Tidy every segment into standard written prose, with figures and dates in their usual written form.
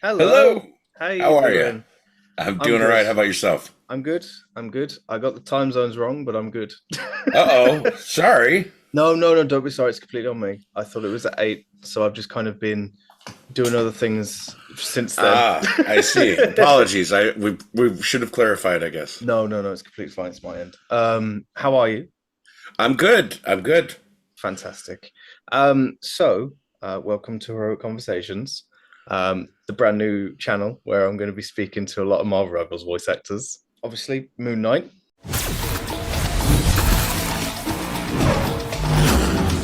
Hello. Hello. How you How are you? doing? I'm I'm doing all good. right. How about yourself? I'm good. I'm good. I got the time zones wrong, but I'm good. Uh-oh. Sorry. No, no, don't be sorry. It's completely on me. I thought it was at 8, so I've just kind of been doing other things since then. I see. Apologies. We should have clarified, I guess. No, it's completely fine. It's my end. How are you? I'm good. I'm good. Fantastic. Welcome to Heroic Conversations, the brand new channel where I'm going to be speaking to a lot of Marvel Rivals voice actors. Obviously, Moon Knight.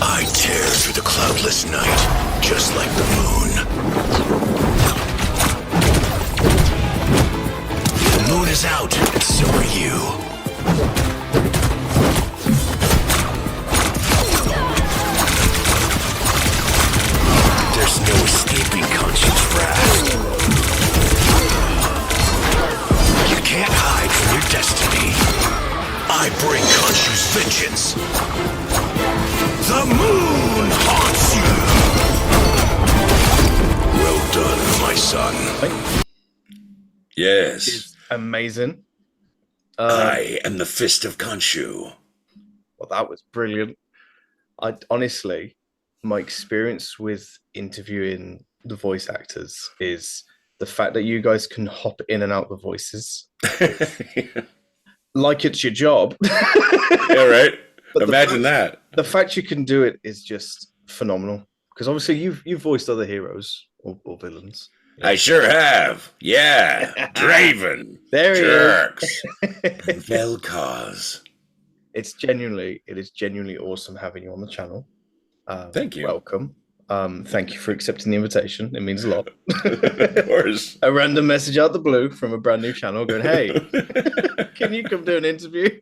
I tear through the cloudless night, just like the moon. The moon is out, and so are you. There's no escaping Khonshu's wrath. You can't hide from your destiny. I bring Khonshu's vengeance. The moon haunts you! Well done, my son. Yes. Is amazing. I am the Fist of Khonshu. Well, that was brilliant. I honestly, my experience with interviewing the voice actors is the fact that you guys can hop in and out the voices like it's your job. Yeah, right. But Imagine that. the fact you can do it is just phenomenal. Because obviously you've voiced other heroes or villains. I sure have. Yeah. Draven. There he Jerks. is. Vel'Koz. It is genuinely awesome having you on the channel. Thank you. Welcome. Thank you for accepting the invitation. It means a lot. Of course. A random message out the blue from a brand new channel going, "Hey, can you come do an interview?"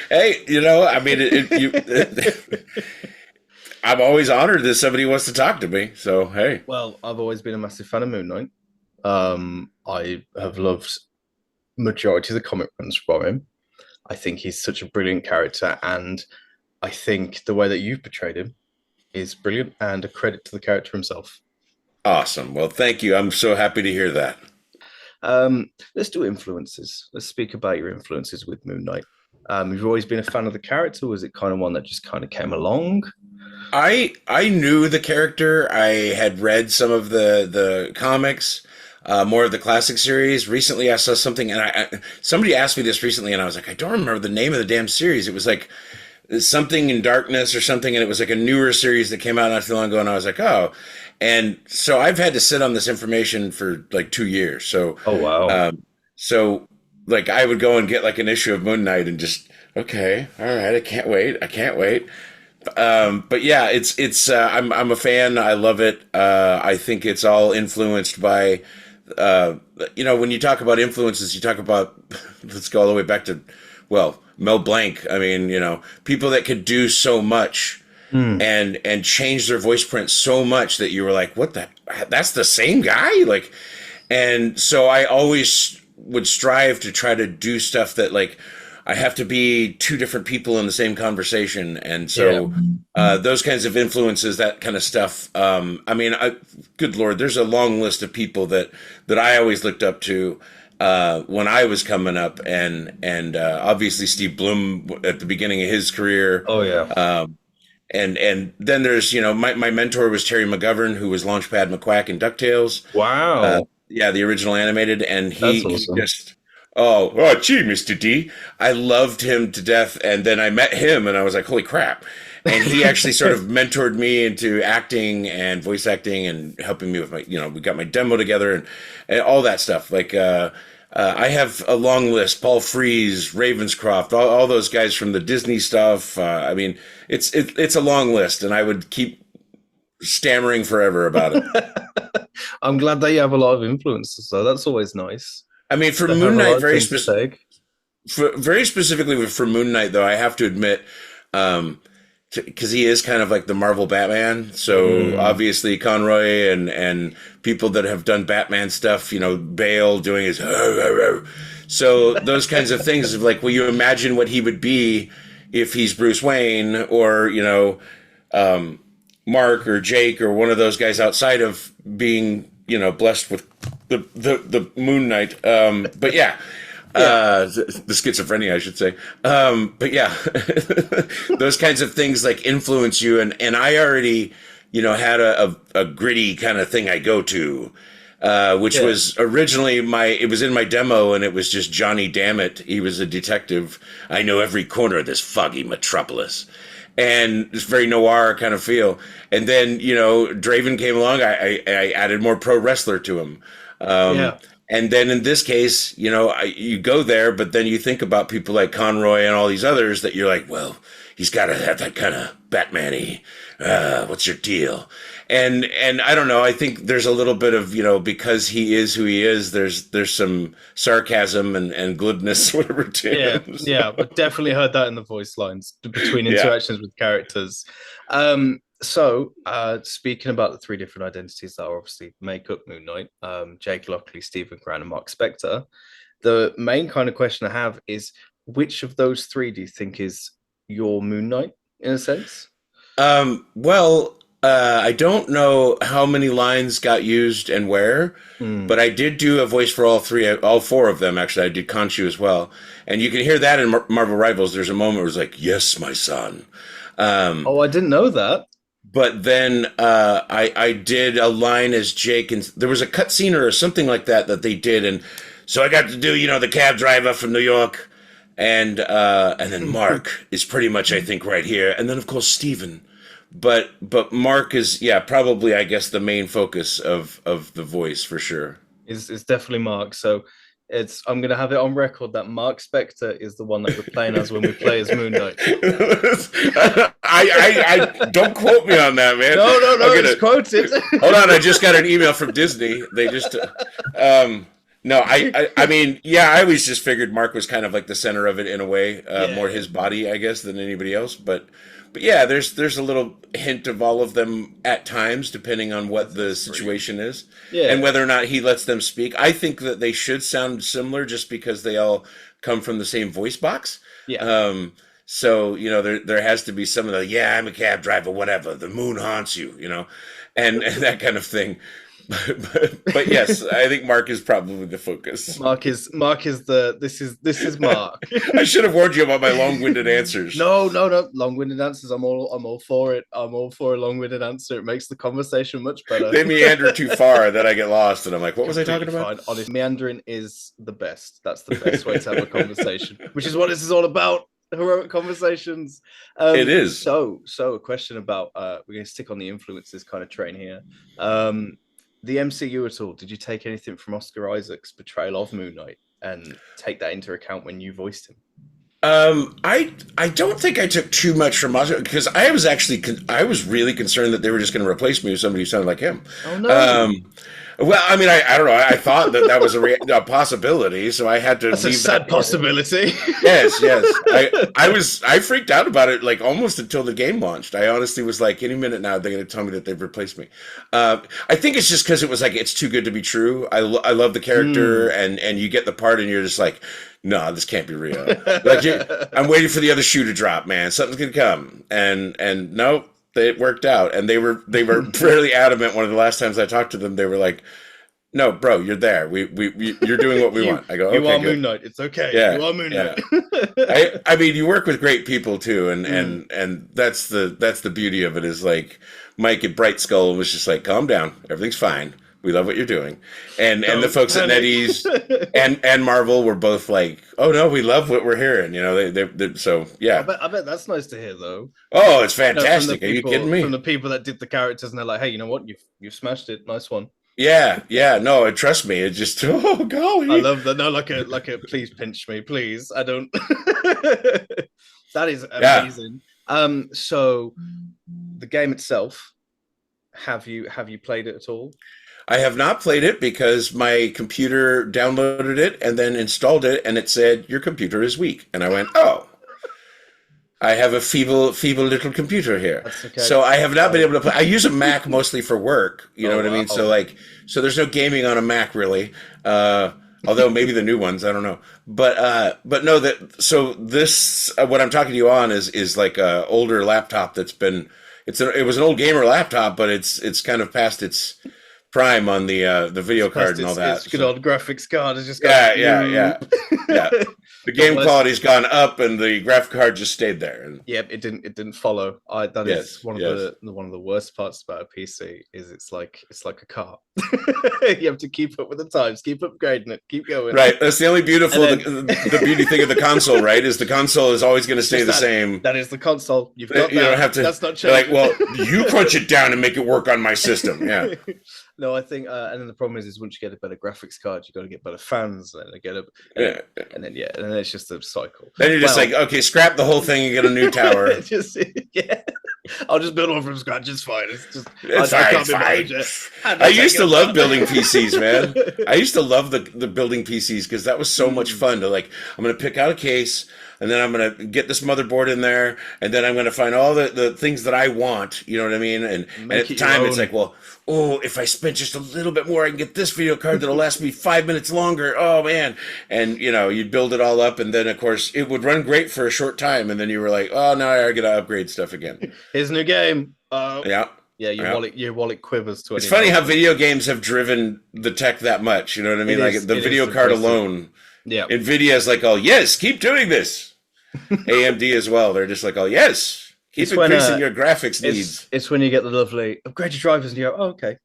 Hey, I mean, I'm always honored that somebody wants to talk to me. So, hey. Well, I've always been a massive fan of Moon Knight. I have loved majority of the comic runs from him. I think he's such a brilliant character, and I think the way that you've portrayed him is brilliant and a credit to the character himself. Awesome. Well, thank you. I'm so happy to hear that. Let's do influences. Let's speak about your influences with Moon Knight. You've always been a fan of the character. Was it kind of one that just kind of came along? I knew the character. I had read some of the comics, more of the classic series. Recently, I saw something, and somebody asked me this recently, and I was like, I don't remember the name of the damn series. It was like something in darkness or something, and it was like a newer series that came out not too long ago, and I was like, oh. And so I've had to sit on this information for like 2 years. So, Oh wow. so like I would go and get like an issue of Moon Knight and just, okay, all right, I can't wait. But yeah, I'm a fan. I love it. I think it's all influenced by, when you talk about influences, you talk about, let's go all the way back to, well, Mel Blanc. I mean, people that could do so much and change their voice print so much that you were like, that's the same guy? Like, and so I always would strive to try to do stuff that like, I have to be two different people in the same conversation. And so those kinds of influences, that kind of stuff. Good Lord, there's a long list of people that I always looked up to when I was coming up. And obviously Steve Bloom at the beginning of his career. Oh yeah. And then there's, my mentor was Terry McGovern, who was Launchpad McQuack in DuckTales. Wow. Yeah, the original animated. And That's he awesome. just... gee, Mr. D. I loved him to death. And then I met him and I was like, holy crap. And he actually sort of mentored me into acting and voice acting and helping me with my, we got my demo together and all that stuff. Like, I have a long list, Paul Frees, Ravenscroft, all those guys from the Disney stuff. It's a long list and I would keep stammering forever about it. I'm glad that you have a lot of influences, though. That's always nice. I mean, for They have Moon a lot Knight, of things to take. very specifically for Moon Knight, though, I have to admit, because he is kind of like the Marvel Batman. So obviously Conroy and people that have done Batman stuff, Bale doing his, so those kinds of things of like, will you imagine what he would be if he's Bruce Wayne or, Mark or Jake or one of those guys outside of being blessed with the Moon Knight. But yeah. The schizophrenia, I should say. But yeah, those kinds of things like influence you. And I already, had a gritty kind of thing I go to, which was originally it was in my demo, and it was just Johnny Dammit. He was a detective. I know every corner of this foggy metropolis. And it's very noir kind of feel. And then, Draven came along. I added more pro wrestler to him. And then in this case, you go there, but then you think about people like Conroy and all these others that you're like, well, he's got to have that kind of Batman-y, what's your deal? And I don't know, I think there's a little bit of, because he is who he is, there's some sarcasm and glibness, whatever to him. Yeah, but definitely heard that in the voice lines between interactions with characters. So, speaking about the three different identities that are obviously make up Moon Knight, Jake Lockley, Stephen Grant, and Mark Spector, the main kind of question I have is, which of those three do you think is your Moon Knight, in a sense? Well, I don't know how many lines got used and where, but I did do a voice for all four of them, actually. I did Khonshu as well. And you can hear that in Marvel Rivals. There's a moment where it's like, yes, my son. I didn't know that. But then I did a line as Jake, and there was a cutscene or something like that they did, and so I got to do the cab driver from New York, and then Mark is pretty much I think right here, and then of course Steven. But Mark is probably I guess the main focus of the voice for sure. Is definitely Mark. So I'm going to have it on record that Mark Spector is the one that we're playing as when we play as Moon Knight. I don't quote me on that, man. No, it's quoted. Hold on, I just got an email from Disney. They just, no, I mean, I always just figured Mark was kind of like the center of it in a way, more his body, I guess, than anybody else. But yeah, there's a little hint of all of them at times, depending on what the situation is, and whether or not he lets them speak. I think that they should sound similar, just because they all come from the same voice box. So there has to be some of the I'm a cab driver, whatever. The moon haunts you, and that kind of thing. But yes, I think Mark is probably the focus. Mark is this is Mark. I should have warned you about my long-winded answers. No, long-winded answers. I'm all for it. I'm all for a long-winded answer. It makes the conversation much better. They meander too far that I get lost, and I'm like, what was I talking about? Honestly, meandering is the best. That's the best way to have a conversation, which is what this is all about. Heroic conversations. It is. So a question about we're going to stick on the influences kind of train here. The MCU at all, did you take anything from Oscar Isaac's portrayal of Moon Knight and take that into account when you voiced him? I don't think I took too much from Oscar, because I was really concerned that they were just going to replace me with somebody who sounded like him. Oh no. Well, I mean, I don't know. I thought that was a possibility, so I had to. That's a sad possibility. Yes. I freaked out about it like almost until the game launched. I honestly was like, any minute now they're going to tell me that they've replaced me. I think it's just because it was like it's too good to be true. I love the character, and you get the part, and you're just like, no, this can't be real. Like I'm waiting for the other shoe to drop, man. Something's gonna come, and nope. It worked out, and they were fairly adamant. One of the last times I talked to them, they were like, "No, bro, you're there. You're doing what we want." I go, "Okay, you are good. Moon Knight. It's okay. Yeah, you are Moon Knight." I mean, you work with great people too, and that's the beauty of it. Is like Mike at Bright Skull was just like, "Calm down, everything's fine. We love what you're doing," and the folks at NetEase and Marvel were both like, "Oh no, we love what we're hearing." They so yeah. I bet that's nice to hear though. Oh, it's fantastic. Are you kidding me? From the people that did the characters, and they're like, "Hey, you know what? You've smashed it. Nice one." Yeah. No, trust me. It just golly. I love that. No, like a please pinch me, please. I don't. That is amazing. So the game itself, have you played it at all? I have not played it because my computer downloaded it and then installed it, and it said your computer is weak, and I went, oh. I have a feeble little computer here. Okay. So I have not been able to play. I use a Mac mostly for work. You know what I mean? So there's no gaming on a Mac really. Although maybe the new ones, I don't know. But no, this what I'm talking to you on is like a older laptop that's been, it was an old gamer laptop, but it's kind of past its Prime on the video card and all that. It's good old graphics card. It's just yeah. The game quality's gone up, and the graphic card just stayed there. And it didn't follow. That is one of the worst parts about a PC is it's like a car. You have to keep up with the times, keep upgrading it, keep going. Right. That's the only the beauty thing of the console, right? Is the console is always going to stay the same. That is the console. You've got that. You don't have to. That's not changing. Like, well, you crunch it down and make it work on my system. Yeah. No, I think, and then the problem is once you get a better graphics card, you got to get better fans, and then it's just a cycle. Then you're just like, okay, scrap the whole thing and get a new tower. I'll just build one from scratch. It's fine. It's fine. I used to love building PCs, man. I used to love the building PCs because that was so much fun. To like, I'm gonna pick out a case. And then I'm going to get this motherboard in there, and then I'm going to find all the things that I want, you know what I mean? And at the time, it's like, well, if I spend just a little bit more, I can get this video card that'll last me 5 minutes longer. Oh, man. And, you'd build it all up, and then, of course, it would run great for a short time, and then you were like, oh, now I got to upgrade stuff again. Here's a new game. Yeah, your wallet quivers to it. It's funny how video games have driven the tech that much, you know what I mean? Like the video card alone. Yeah. NVIDIA's like, oh, yes, keep doing this. AMD as well. They're just like, oh, yes, keep increasing your graphics needs. It's when you get the lovely upgrade your drivers and you go, oh, okay,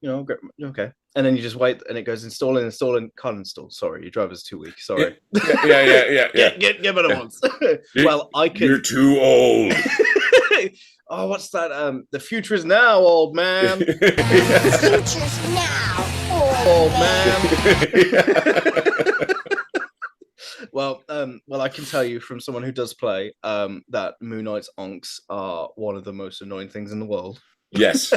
okay. And then you just wait and it goes installing, can't install. Sorry, your driver's too weak. Sorry. Yeah. Get better ones. Well, You're too old. Oh, what's that? The future is now, old man. The future's now, old man. Well, I can tell you from someone who does play that Moon Knight's onks are one of the most annoying things in the world. Yes.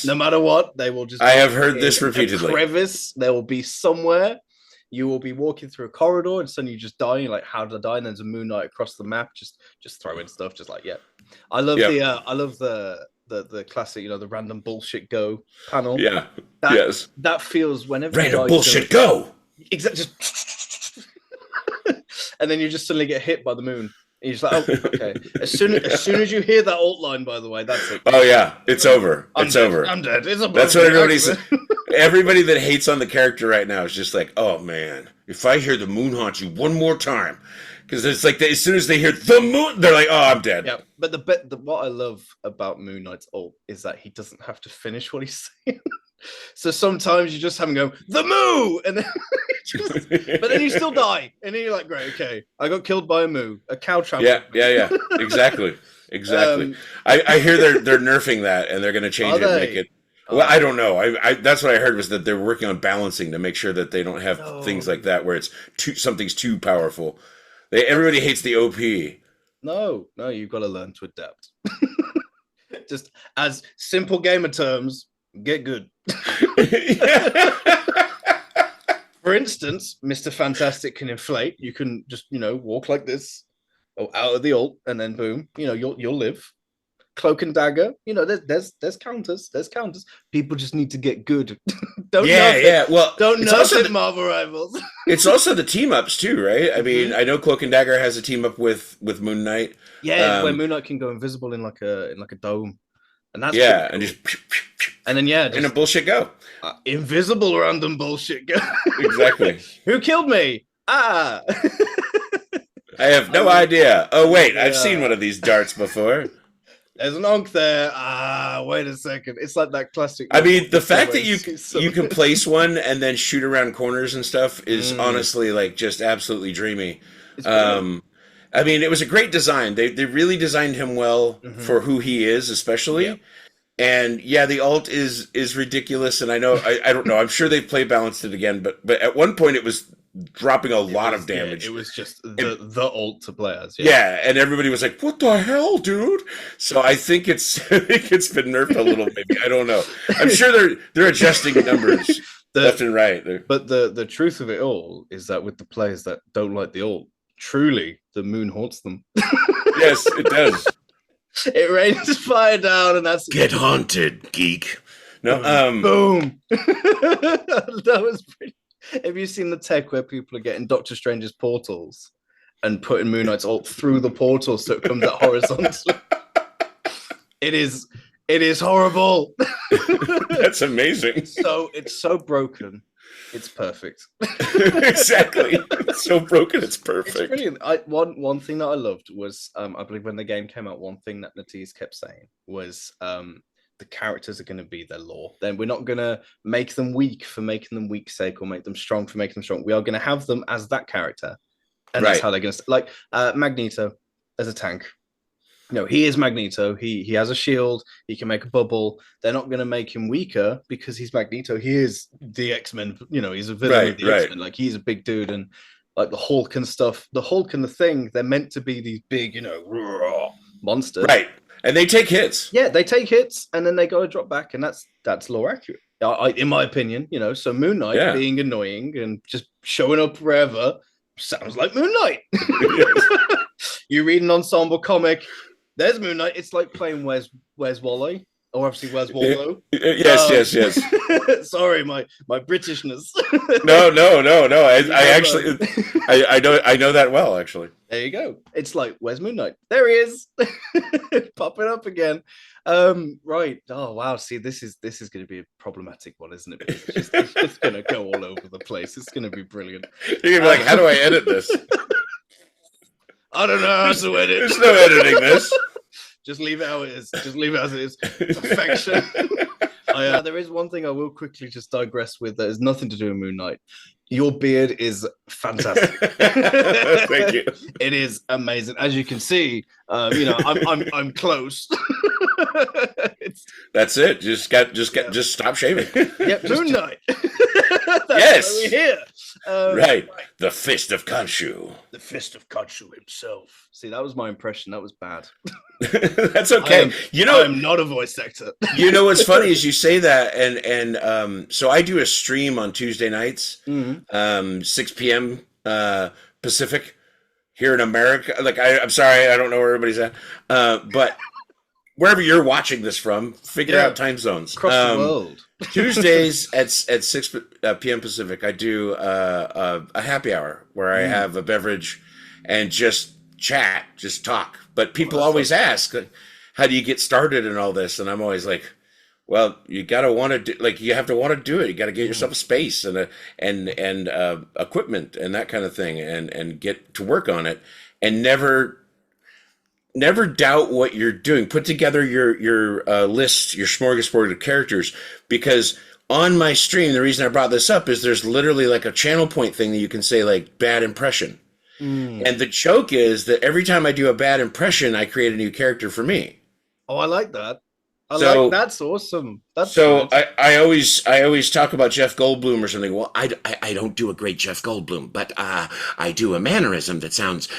No matter what, they will just. I have heard this repeatedly. Crevice. They will be somewhere. You will be walking through a corridor, and suddenly you just die. You're like, "How did I die?" And there's a Moon Knight across the map, just throwing stuff, just like, yeah. I love the classic, the random bullshit go panel. Yeah. That feels whenever random bullshit go. Exactly. And then you just suddenly get hit by the moon. And you're just like, oh, okay. As soon as you hear that alt line, by the way, that's it. Oh yeah, it's over. I'm dead. That's what everybody's. Everybody that hates on the character right now is just like, oh man, if I hear the moon haunt you one more time, because it's like as soon as they hear the moon, they're like, oh, I'm dead. Yeah, but what I love about Moon Knight's ult is that he doesn't have to finish what he's saying. So sometimes you just have him go, the moo! And then but then you still die. And then you're like, great, okay. I got killed by a moo, a cow trample. Yeah. Exactly. I hear they're nerfing that and they're gonna change it and make it. Well, I don't know. I that's what I heard was that they're working on balancing to make sure that they don't have things like that where it's something's too powerful. Everybody hates the OP. No, you've got to learn to adapt. Just as simple gamer terms, get good. For instance, Mr. Fantastic can inflate. You can just, walk like this, out of the ult, and then boom, you'll live. Cloak and Dagger, there's counters. People just need to get good. Don't know Marvel Rivals. It's also the team ups too, right? I mean, I know Cloak and Dagger has a team up with Moon Knight. Yeah, where Moon Knight can go invisible in like a dome, and that's and just. And then in a bullshit go. Invisible random bullshit go. Exactly. Who killed me? I have no idea. Oh wait, I've seen one of these darts before. There's an onk there. Wait a second. It's like that classic. I mean, the fact that you can place one and then shoot around corners and stuff is honestly like just absolutely dreamy. I mean, it was a great design. They really designed him well for who he is, especially. Yeah. And yeah, the ult is ridiculous, and I know I don't know. I'm sure they've play balanced it again, but at one point it was dropping a lot of damage. Yeah, it was just the ult to play as. Yeah, and everybody was like, "What the hell, dude?" So I think it's been nerfed a little. Maybe I don't know. I'm sure they're adjusting numbers left and right. But the truth of it all is that with the players that don't like the ult, truly the moon haunts them. Yes, it does. It rains fire down, and that's get haunted, geek. No, boom. That was pretty. Have you seen the tech where people are getting Doctor Strange's portals and putting Moon Knight's ult through the portal so it comes out horizontally? It It is horrible. That's amazing. So it's so broken. It's perfect. Exactly. It's so broken. It's perfect. It's brilliant. One thing that I loved was I believe when the game came out, one thing that Natiz kept saying was the characters are going to be their lore. Then we're not going to make them weak for making them weak sake or make them strong for making them strong. We are going to have them as that character, and that's how they're going to like Magneto as a tank. No, he is Magneto. He has a shield. He can make a bubble. They're not going to make him weaker because he's Magneto. He is the X-Men. He's a villain of the X-Men. Like, he's a big dude, and like the Hulk and stuff. The Hulk and the Thing, they're meant to be these big, monsters. Right. And they take hits. Yeah, they take hits, and then they go and drop back, and that's lore accurate. In my opinion, so Moon Knight being annoying and just showing up wherever sounds like Moon Knight. You read an ensemble comic. There's Moon Knight. It's like playing Where's Wally, or obviously Where's Waldo. Yes. Sorry, my Britishness. No. I know that well, actually. There you go. It's like, where's Moon Knight? There he is, popping up again. Right. Oh wow. See, this is going to be a problematic one, isn't it? It's just going to go all over the place. It's going to be brilliant. You're gonna be like, how do I edit this? I don't know how to edit. There's no editing this. Just leave it how it is. Just leave it as it is. Perfection. There is one thing I will quickly just digress with that has nothing to do with Moon Knight. Your beard is fantastic. Thank you. It is amazing. As you can see, I'm close. That's it. Just stop shaving. Yep, Moon Knight. Yes. Why we're here. Right. The Fist of Khonshu. The Fist of Khonshu himself. See, that was my impression. That was bad. That's okay. I'm not a voice actor. What's funny is you say that, and so I do a stream on Tuesday nights, 6 p.m. Pacific here in America. Like, I'm sorry, I don't know where everybody's at, but wherever you're watching this from, figure out time zones. Across the world. Tuesdays at 6 p.m. Pacific, I do a happy hour where I have a beverage and just chat, just talk. But people always ask, how do you get started in all this? And I'm always like, well, you gotta want to do, like, you have to want to do it. You got to get yourself a space and equipment and that kind of thing, and get to work on it, and never doubt what you're doing. Put together your list, your smorgasbord of characters, because on my stream, the reason I brought this up is there's literally like a channel point thing that you can say, like, bad impression. And the joke is that every time I do a bad impression, I create a new character for me. Oh, I like that. That's awesome. That's so good. I always talk about Jeff Goldblum or something. Well, I don't do a great Jeff Goldblum, but I do a mannerism that sounds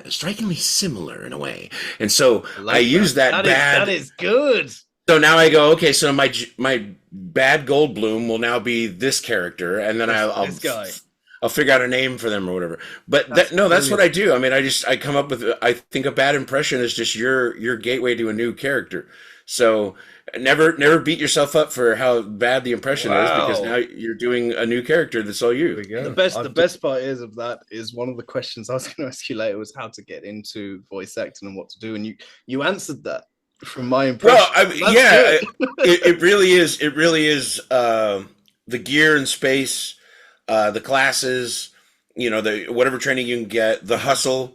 strikingly similar in a way. And so I use that bad. That is good. So now I go, okay, so my bad Goldblum will now be this character, and then this guy. I'll figure out a name for them or whatever. But that's what I do. I mean, I come up with, I think a bad impression is just your gateway to a new character. So never beat yourself up for how bad the impression is, because now you're doing a new character that's all you. The best part is one of the questions I was going to ask you later was how to get into voice acting and what to do, and you answered that from my impression. Well, it really is. It really is the gear and space. The classes, the whatever training you can get, the hustle,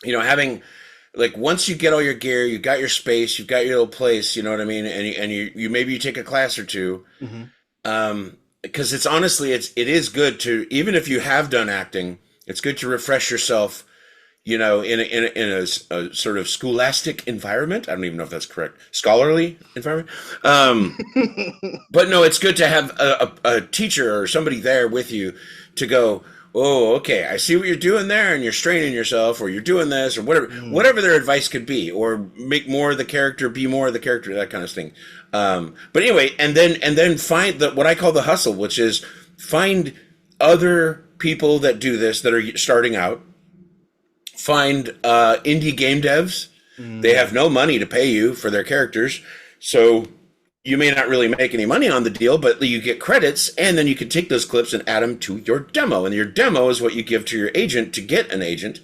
having, like, once you get all your gear, you got your space, you've got your little place, you know what I mean, and you maybe you take a class or two, because it's honestly it is good to, even if you have done acting, it's good to refresh yourself, in a sort of scholastic environment. I don't even know if that's correct. Scholarly environment. But no, it's good to have a teacher or somebody there with you to go, oh, okay, I see what you're doing there, and you're straining yourself, or you're doing this, or whatever their advice could be, or make more of the character, be more of the character, that kind of thing. But anyway, and then find what I call the hustle, which is find other people that do this, that are starting out. Find indie game devs. They have no money to pay you for their characters, so you may not really make any money on the deal, but you get credits, and then you can take those clips and add them to your demo, and your demo is what you give to your agent to get an agent.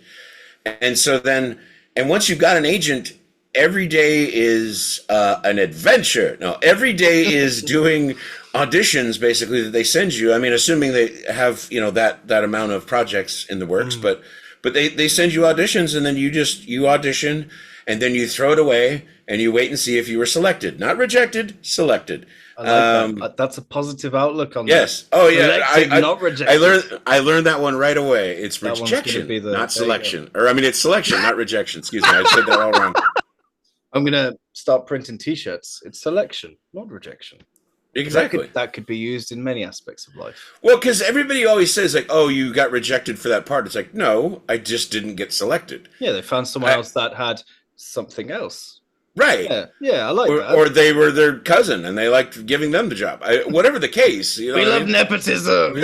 And so then, and once you've got an agent, every day is an adventure. No, every day is doing auditions basically that they send you. I mean, assuming they have, you know, that amount of projects in the works, but they send you auditions, and then you audition, and then you throw it away and you wait and see if you were selected. Not rejected, selected. I like that. That's a positive outlook on Yes. that. Oh yeah. Selected, not rejected. I learned that one right away. It's That one's rejection, gonna be not selection. Or I mean, it's selection, not rejection. Excuse me. I said that all wrong. I'm gonna start printing T-shirts. It's selection, not rejection. Exactly. That could be used in many aspects of life. Well, because everybody always says like, "Oh, you got rejected for that part." It's like, no, I just didn't get selected. Yeah, they found someone else that had something else. Right. Yeah, I like that. Or they were their cousin and they liked giving them the job. Whatever the case, you know. We love nepotism.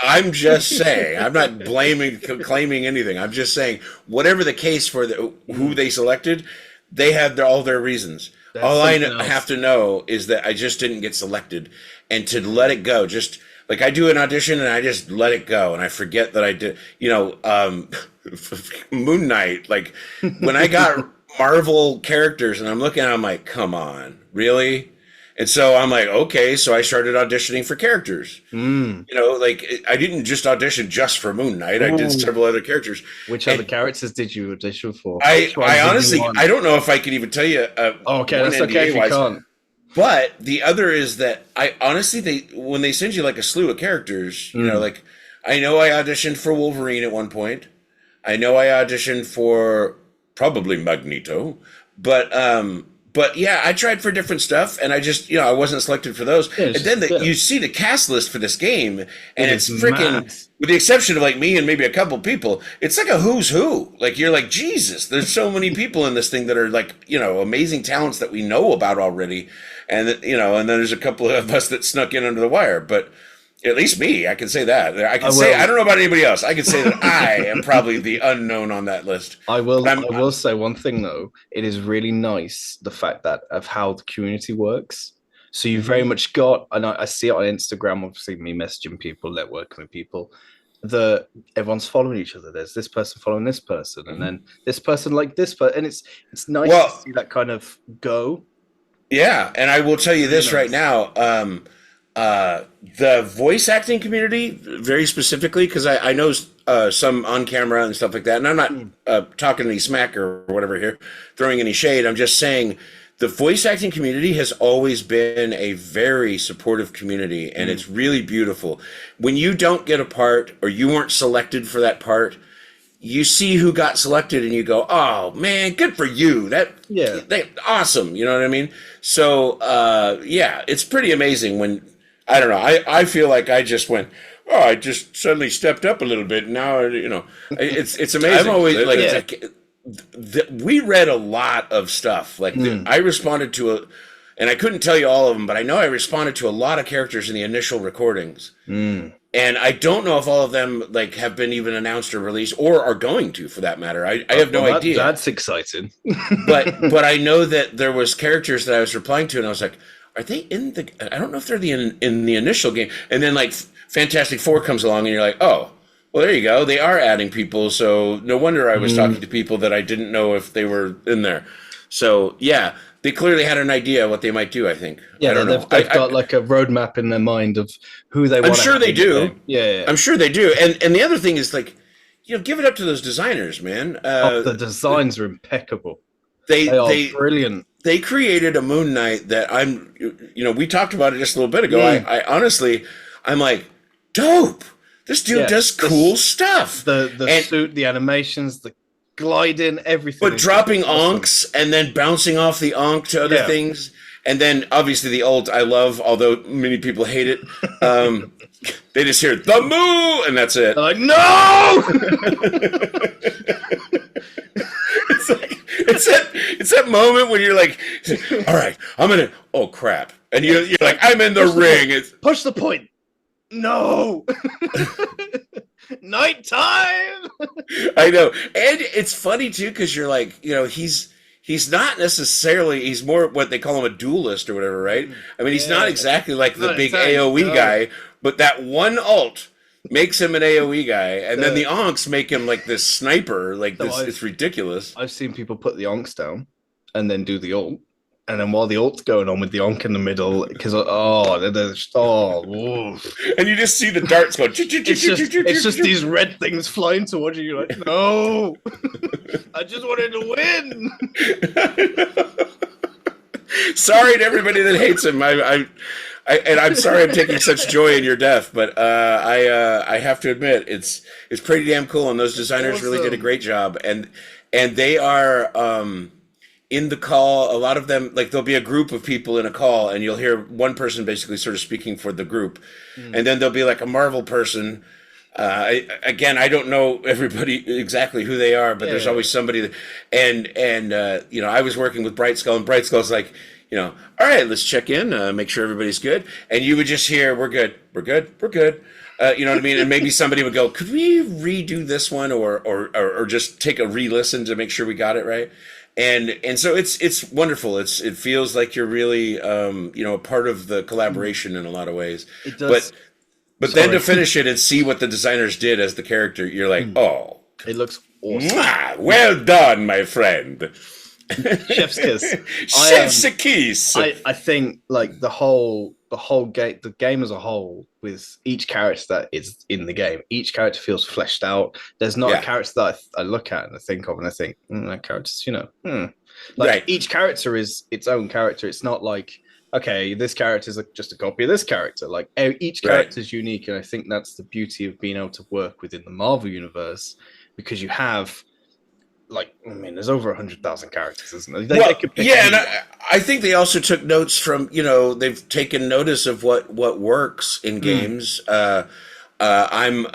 I'm just saying. I'm not claiming anything. I'm just saying, whatever the case for who they selected, they had all their reasons. That's all I else. have to know is that I just didn't get selected, and to let it go. Just like I do an audition and I just let it go, and I forget that I did. You know, Moon Knight. Like when I got Marvel characters, and I'm looking, I'm like, come on, really? And so I'm like, okay, so I started auditioning for characters. You know, like I didn't just audition just for Moon Knight. I did several other characters. Which other characters did you audition for? I honestly, I don't know if I could even tell you. Okay, that's okay if you can't. But the other is that I honestly, when they send you like a slew of characters, you know, like I know I auditioned for Wolverine at one point. I know I auditioned for probably Magneto, but yeah, I tried for different stuff, and I just, you know, I wasn't selected for those. Yes, and then you see the cast list for this game, and it's freaking, with the exception of like me and maybe a couple people, it's like a who's who. Like you're like, Jesus, there's so many people in this thing that are like, you know, amazing talents that we know about already, and you know, and then there's a couple of us that snuck in under the wire, but. At least me, I can say that. I can say I don't know about anybody else. I can say that I am probably the unknown on that list. I will say one thing though. It is really nice the fact that of how the community works. So you very much got, and I see it on Instagram. Obviously, me messaging people, networking with people. Everyone's following each other. There's this person following this person, and then this person like this person, and it's nice to see that kind of go. Yeah, and I will tell you this right now. The voice acting community, very specifically, because I know some on camera and stuff like that, and I'm not talking any smack or whatever here, throwing any shade. I'm just saying the voice acting community has always been a very supportive community, and it's really beautiful. When you don't get a part or you weren't selected for that part, you see who got selected and you go, oh man, good for you. That awesome. You know what I mean? So yeah, it's pretty amazing when. I don't know. I feel like I just went. Oh, I just suddenly stepped up a little bit. And now, you know, it's amazing. I'm always like, we read a lot of stuff. Like I responded to and I couldn't tell you all of them, but I know I responded to a lot of characters in the initial recordings. And I don't know if all of them like have been even announced or released, or are going to, for that matter. I have no idea. That's exciting. but I know that there was characters that I was replying to, and I was like. Are they in the? I don't know if they're in the initial game. And then like Fantastic Four comes along, and you're like, oh, well, there you go. They are adding people, so no wonder I was talking to people that I didn't know if they were in there. So yeah, they clearly had an idea of what they might do. I think. Yeah, I don't know. They've got like a roadmap in their mind of who they want. I'm sure they do. Yeah, I'm sure they do. And the other thing is like, you know, give it up to those designers, man. The designs are impeccable. They are brilliant. They created a Moon Knight that you know, we talked about it just a little bit ago. I honestly, I'm like, dope. This dude does cool stuff. The suit, the animations, the gliding, everything. But dropping onks and then bouncing off the onk to other things. And then obviously the ult I love, although many people hate it. They just hear the moo and that's it. They're like, no! It's that moment when you're like, all right, I'm gonna. Oh crap! And you're like, I'm in the ring. Push the point. No. Nighttime. I know, and it's funny too because you're like, you know, he's not necessarily. He's more what they call him a duelist or whatever, right? I mean, he's not exactly like the big AOE guy, but that one ult makes him an AoE guy, and then the Onks make him like this sniper. Like So this, it's ridiculous. I've seen people put the onks down and then do the ult. And then while the ult's going on with the onk in the middle, because And you just see the darts go. it's just these red things flying towards you. You're like, no, I just wanted to win. Sorry to everybody that hates him. And I'm sorry I'm taking such joy in your death, but I have to admit it's pretty damn cool, and those designers really did a great job. And they are in the call. A lot of them, like there'll be a group of people in a call, and you'll hear one person basically sort of speaking for the group, and then there'll be like a Marvel person. I don't know everybody exactly who they are, but there's always somebody that, and I was working with Bright Skull, and Bright Skull's like, all right, let's check in, make sure everybody's good. And you would just hear, we're good. You know what I mean? And maybe somebody would go, could we redo this one or just take a re-listen to make sure we got it right? And so it's wonderful. It feels like you're really, a part of the collaboration in a lot of ways. It does. But then to finish it and see what the designers did as the character, you're like, oh. It looks awesome. Well done, my friend. Chef's kiss. Chef's kiss. I think like the game as a whole, with each character that is in the game, each character feels fleshed out. There's not a character that I look at and I think of and I think that character's like each character is its own character. It's not like, okay, this character is just a copy of this character. Like each character is unique, and I think that's the beauty of being able to work within the Marvel universe, because you have, like, I mean, there's over 100,000 characters, isn't there? And I think they also took notes from, they've taken notice of what works in games. I'm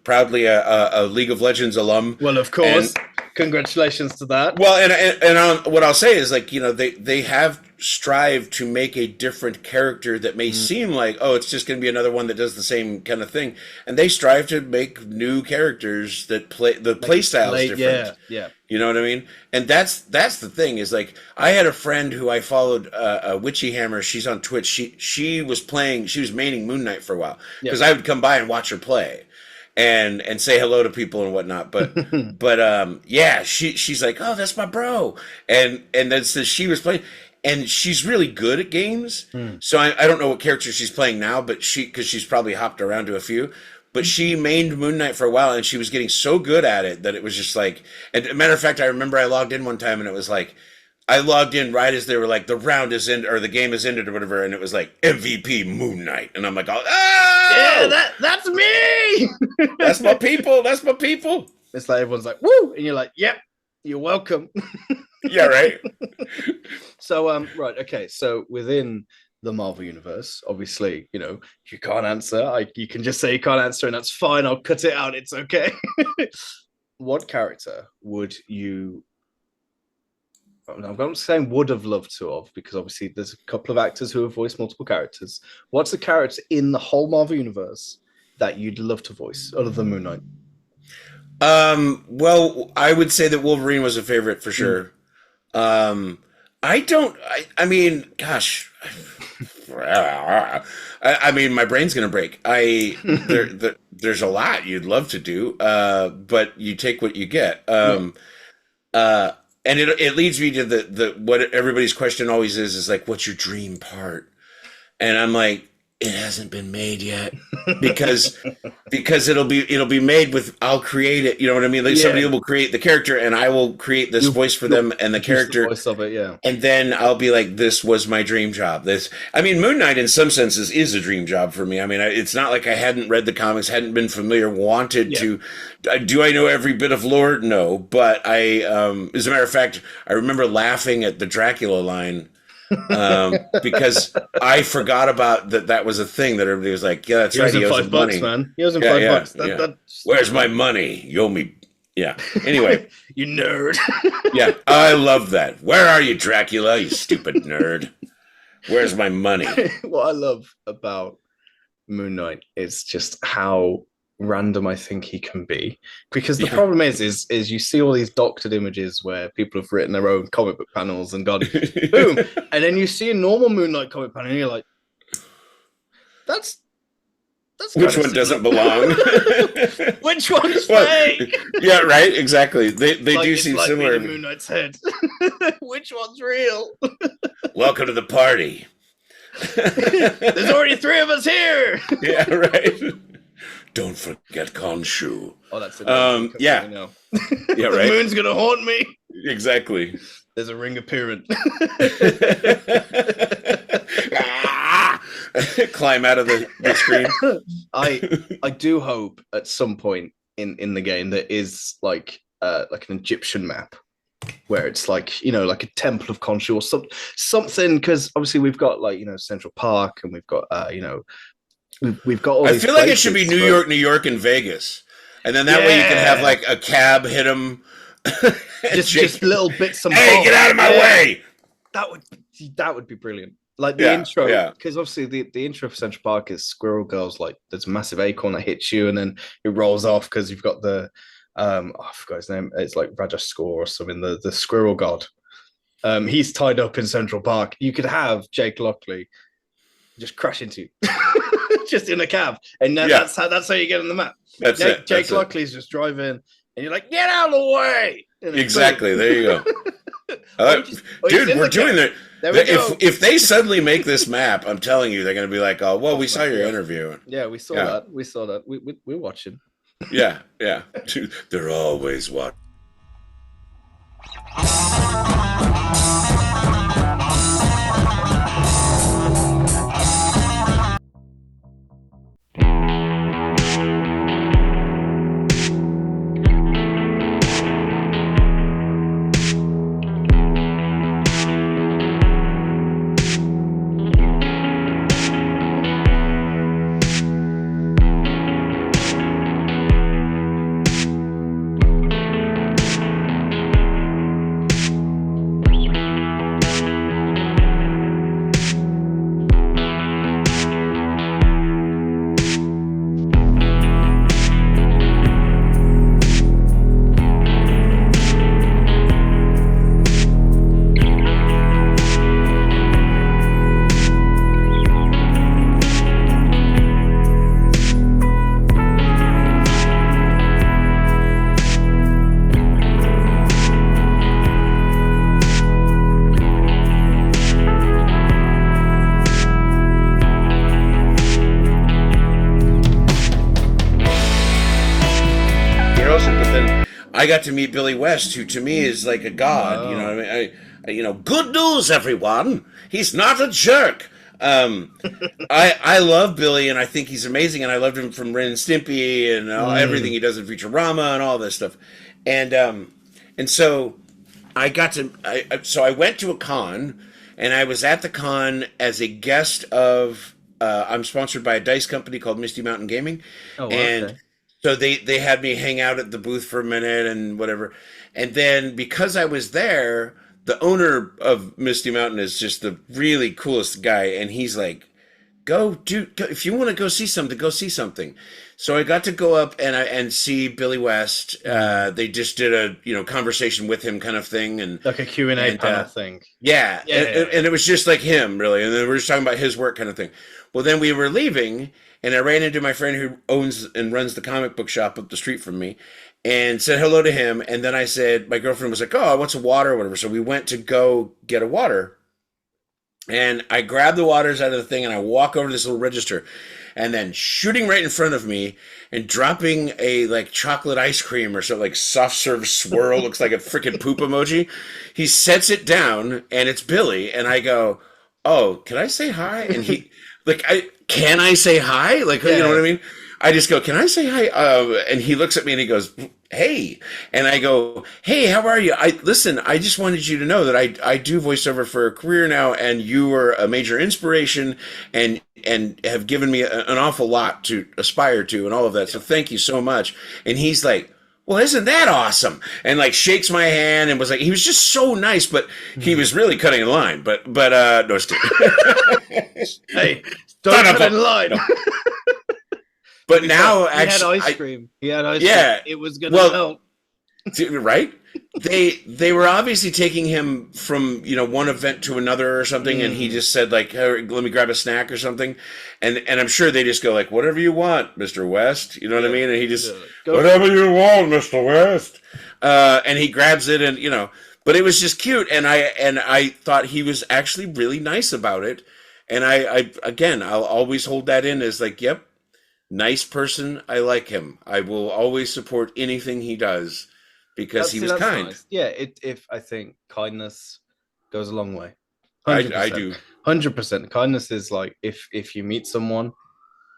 proudly a League of Legends alum. Well, of course. Congratulations to that. Well, and what I'll say is, like, they have strived to make a different character that may seem like, oh, it's just going to be another one that does the same kind of thing. And they strive to make new characters that play style is different. Yeah. You know what I mean? And that's the thing is, like, I had a friend who I followed, Witchy Hammer. She's on Twitch. She was maining Moon Knight for a while, because I would come by and watch her play and say hello to people and whatnot. But she's like, oh, that's my bro. And then says she was playing, and she's really good at games. So I don't know what character she's playing now, but because she's probably hopped around to a few. But she mained Moon Knight for a while, and she was getting so good at it that it was just like, and matter of fact, I remember I logged in one time and it was like, I logged in right as they were like, the round is ended, or the game is ended, or whatever, and it was like, MVP Moon Knight. And I'm like, oh! Yeah, that's me! That's my people! It's like everyone's like, woo! And you're like, yep, you're welcome. Yeah, right? So, right, okay, so within the Marvel universe, obviously, if you can't answer, you can just say you can't answer, and that's fine. I'll cut it out. It's okay. What character would you... I'm not saying would have loved to have, because obviously there's a couple of actors who have voiced multiple characters. What's the character in the whole Marvel universe that you'd love to voice, other than Moon Knight? Well, I would say that Wolverine was a favorite for sure. I mean, gosh, I mean, my brain's gonna break. There's a lot you'd love to do, but you take what you get. And it leads me to the what everybody's question always is like, what's your dream part? And I'm like, it hasn't been made yet, because it'll be made with, I'll create it. You know what I mean? Like somebody will create the character, and I will create this voice for them and the character. The voice of it, yeah. And then I'll be like, this was my dream job. Moon Knight in some senses is a dream job for me. I mean, it's not like I hadn't read the comics, hadn't been familiar, wanted to. Do I know every bit of lore? No, but I, as a matter of fact, I remember laughing at the Dracula line. Because I forgot about that was a thing that everybody was like, yeah, that's right. He owes him $5, man. He owes him $5. Where's my money? You owe me. Yeah. Anyway, you nerd. Yeah, I love that. Where are you, Dracula? You stupid nerd. Where's my money? What I love about Moon Knight is just how random I think he can be, because the problem is you see all these doctored images where people have written their own comic book panels and gone boom, and then you see a normal Moon Knight comic panel and you're like, that's Which one doesn't belong? Which one's Well, fake? yeah, right. Exactly. They Like, do it's seem like similar. Moon Knight's head. Which one's real? Welcome to the party. There's already 3 of us here. Yeah, right. Don't forget Khonshu. Oh, that's it. Yeah. Now. Yeah, The right. moon's gonna haunt me. Exactly. There's a ring appearance. Climb out of the screen. I do hope at some point in the game there is like an Egyptian map where it's like, you know, like a temple of Khonshu or something, because obviously we've got like, you know, Central Park, and we've got you know, we've got all I these feel like it should be places, New York, and Vegas, and then that way you can have like a cab hit them. just little bits and hey, bobs. get out of my way! That would be brilliant. Like the intro, because obviously the intro for Central Park is Squirrel Girls. Like there's a massive acorn that hits you, and then it rolls off because you've got the I forgot his name. It's like Rajascore or something. The Squirrel God. He's tied up in Central Park. You could have Jake Lockley just crash into you, just in a cab, and that's how you get on the map. Jake Lockley's just driving, and you're like, get out of the way. Exactly. There you go. Dude, we're doing it. If they suddenly make this map, I'm telling you, they're going to be like, "Oh, well, we saw your interview." Yeah, we saw that. We saw that. We're watching. Yeah. They're always watching. I got to meet Billy West, who to me is like a god. You know what I mean? Good news, everyone. He's not a jerk. I love Billy, and I think he's amazing, and I loved him from Ren and Stimpy and everything he does in Futurama and all this stuff. And so I got to. So I went to a con, and I was at the con as a guest of. I'm sponsored by a dice company called Misty Mountain Gaming, and. So they had me hang out at the booth for a minute and whatever. And then because I was there, the owner of Misty Mountain is just the really coolest guy. And he's like, go if you want to go see something, go see something. So I got to go up and see Billy West. They just did a conversation with him kind of thing. And like a Q&A panel thing. Yeah. And it was just like him, really. And then we were just talking about his work kind of thing. Well, then we were leaving. And I ran into my friend who owns and runs the comic book shop up the street from me and said hello to him. And then I said, my girlfriend was like, oh, I want some water or whatever. So we went to go get a water. And I grabbed the waters out of the thing and I walk over to this little register. And then shooting right in front of me and dropping a like chocolate ice cream or something, like soft serve swirl, looks like a freaking poop emoji. He sets it down and it's Billy. And I go, oh, can I say hi? And he... can I say hi? Like, you know what I mean? I just go, can I say hi? And he looks at me and he goes, hey. And I go, hey, how are you? Listen, I just wanted you to know that I do voiceover for a career now, and you were a major inspiration and have given me an awful lot to aspire to and all of that. So thank you so much. And he's like, well, isn't that awesome? And like shakes my hand and was like, he was just so nice, but he was really cutting in line. But no, just kidding. Hey, don't cut in line. No. But now, he actually, had ice cream. He had ice cream. It was gonna help. Right? They were obviously taking him from one event to another or something, and he just said like, hey, let me grab a snack or something, and I'm sure they just go like, whatever you want, Mr. West, you know what I mean? And he just whatever you want, Mr. West, and he grabs it, and but it was just cute, and I thought he was actually really nice about it, and I again, I'll always hold that in as like, yep, nice person, I like him, I will always support anything he does. Because he was kind. Nice. Yeah, if I think kindness goes a long way. I do. 100%. Kindness is like if you meet someone,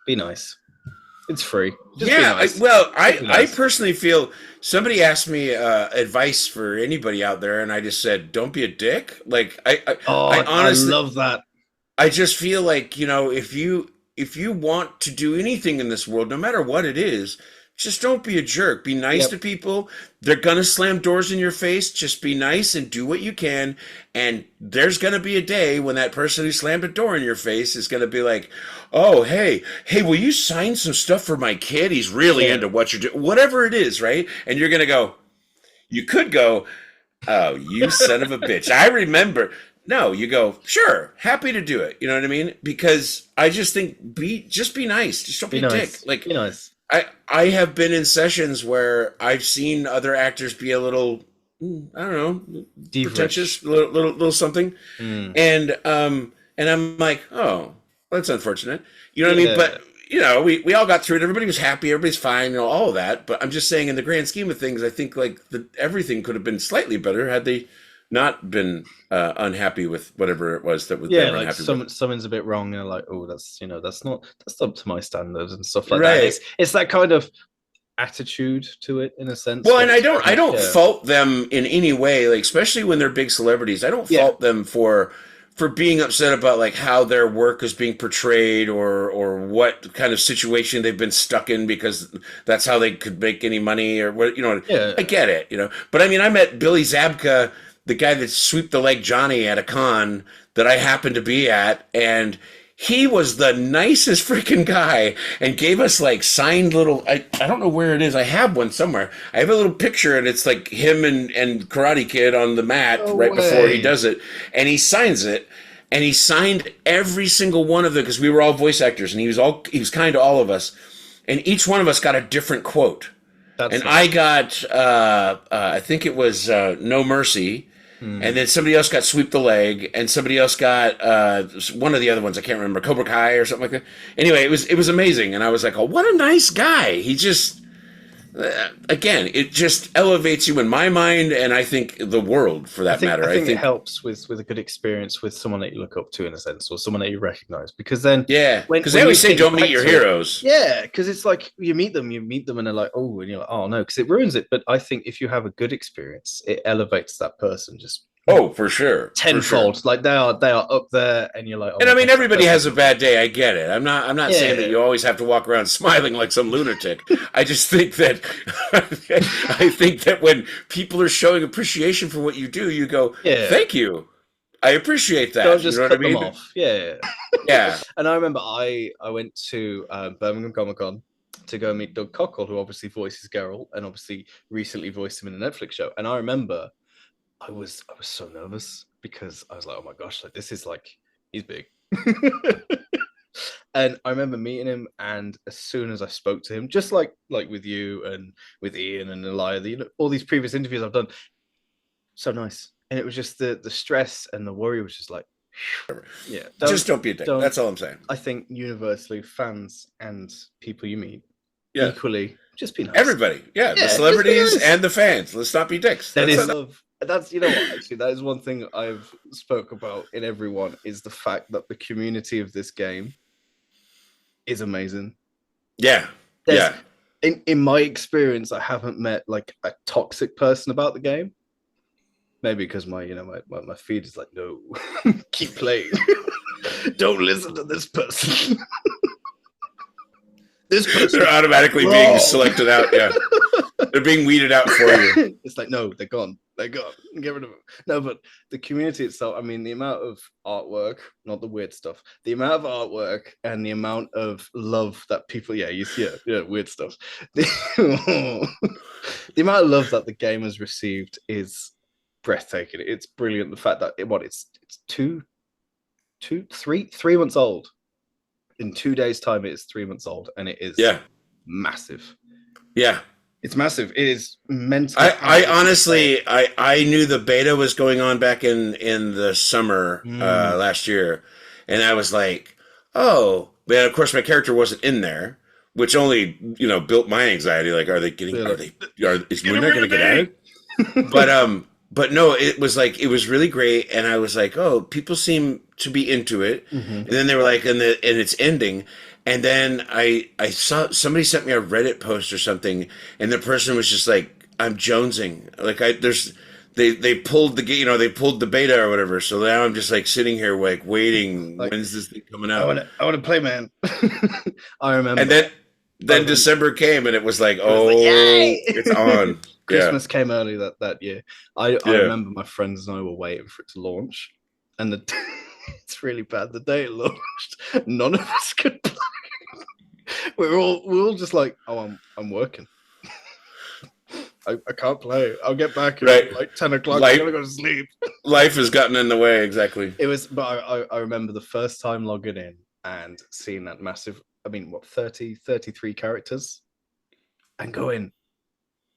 be nice. It's free. Just be nice. I personally feel somebody asked me advice for anybody out there, and I just said, don't be a dick. Like I honestly love that. I just feel like, if you want to do anything in this world, no matter what it is, just don't be a jerk. Be nice to people. They're going to slam doors in your face. Just be nice and do what you can. And there's going to be a day when that person who slammed a door in your face is going to be like, oh, hey, will you sign some stuff for my kid? He's really into what you're doing. Whatever it is, right? And you're going to go, you could go, oh, you son of a bitch. I remember. No, you go, sure, happy to do it. You know what I mean? Because I just think, just be nice. Just don't be a dick. Like, be nice. I have been in sessions where I've seen other actors be a little, I don't know, pretentious, little something, and I'm like, oh, that's unfortunate. You know what I mean? But we all got through it. Everybody was happy. Everybody's fine. All of that. But I'm just saying, in the grand scheme of things, I think like everything could have been slightly better had they not been unhappy with whatever it was that was they were unhappy with. Something's a bit wrong, and like, oh, that's that's up to my standards and stuff like that. It's that kind of attitude to it in a sense. Well, and I don't fault them in any way, like especially when they're big celebrities. I don't fault them for being upset about like how their work is being portrayed or what kind of situation they've been stuck in because that's how they could make any money or what. I get it, But I mean, I met Billy Zabka, the guy that sweep the leg Johnny at a con that I happened to be at, and he was the nicest freaking guy and gave us like signed little, I don't know where it is. I have one somewhere. I have a little picture and it's like him and Karate Kid on the mat before he does it. And he signs it, and he signed every single one of them because we were all voice actors, and he was kind to all of us. And each one of us got a different quote. I got, I think it was No Mercy. And then somebody else got Sweep the Leg, and somebody else got one of the other ones, I can't remember, Cobra Kai or something like that. Anyway, it was amazing, and I was like, oh, what a nice guy. He just, again, it just elevates you in my mind, and I think the world, for that matter. I think it helps with a good experience with someone that you look up to, in a sense, or someone that you recognize, because then... Yeah, because they always say don't meet your heroes. Yeah, because it's like, you meet them, and they're like, oh, and you're like, oh, no, because it ruins it. But I think if you have a good experience, it elevates that person just... Oh, for sure. Tenfold. Like they are up there, and you're like, oh, and I mean, everybody has a bad day. I get it. I'm not saying that you always have to walk around smiling like some lunatic. I just think that when people are showing appreciation for what you do, you go, thank you. I appreciate that. Don't just cut them off. Yeah. Yeah. And I remember I went to Birmingham Comic Con to go meet Doug Cockle, who obviously voices Geralt, and obviously recently voiced him in a Netflix show. And I remember I was so nervous because I was like, oh my gosh, like this is like, he's big. And I remember meeting him, and as soon as I spoke to him, just like with you and with Ian and Elia, all these previous interviews I've done, so nice. And it was just the stress and the worry was just like, yeah. Just don't be a dick. That's all I'm saying. I think universally, fans and people you meet, equally, just be nice. Everybody, the celebrities and the fans. Let's not be dicks. That's you know what, actually, that is one thing I've spoke about in everyone, is the fact that the community of this game is amazing. In my experience, I haven't met like a toxic person about the game. Maybe because my feed is like, no, keep playing. Don't listen to this person. This person, they're automatically being selected out. Yeah, they're being weeded out for you. It's like, no, they're gone. They're gone. Get rid of them. No, but the community itself, I mean, the amount of artwork, not the weird stuff, the amount of artwork and the amount of love that people, weird stuff. The the amount of love that the game has received is breathtaking. It's brilliant. The fact that it's 3 months old. In 2 days' time, it is 3 months old, and it is massive. Yeah. It's massive. It is mentally. I honestly, I knew the beta was going on back in the summer last year, and I was like, oh, man. Of course, my character wasn't in there, which only built my anxiety. Like, is Moon Knight going to get added? But no, it was really great, and I was like, oh, people seem to be into it, and then they were like, and it's ending. And then I saw somebody sent me a Reddit post or something, and the person was just like, "I'm jonesing." Like they pulled they pulled the beta or whatever. So now I'm just like sitting here like waiting. Like, when's this thing coming out? I want to play, man. I remember. And then December came, and it was like, it's on. Christmas came early that year. I remember my friends and I were waiting for it to launch, and it's really bad. The day it launched, none of us could play. We're all just like, oh, I'm working. I can't play. I'll get back at like 10 o'clock. I'm gonna go to sleep. Life has gotten in the way, exactly. It was, but I remember the first time logging in and seeing that massive. 33 characters, and going,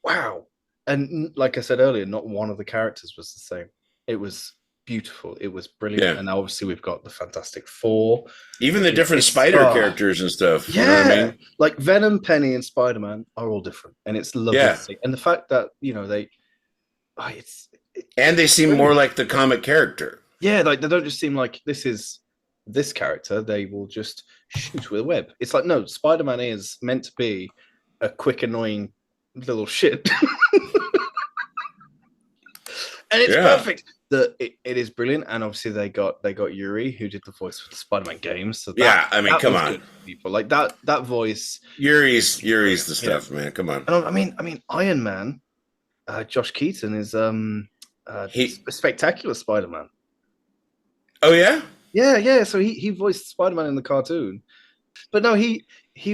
wow. And like I said earlier, not one of the characters was the same. It was beautiful. It was brilliant. Yeah. And now obviously we've got the Fantastic Four. Even the different Spider characters and stuff. Yeah. You know what I mean? Like Venom, Penny, and Spider-Man are all different. And it's lovely to see. And the fact that, and they seem more like the comic character. Yeah, like they don't just seem like this is this character. They will just shoot with a web. It's like, no, Spider-Man is meant to be a quick, annoying little shit. And it's perfect. It is brilliant, and obviously they got Yuri, who did the voice for the Spider-Man games. So come on, people like that voice. Yuri's the stuff, man. Come on. And I mean, Iron Man. Josh Keaton is a spectacular Spider-Man. Oh yeah, yeah. So he voiced Spider-Man in the cartoon, but no, he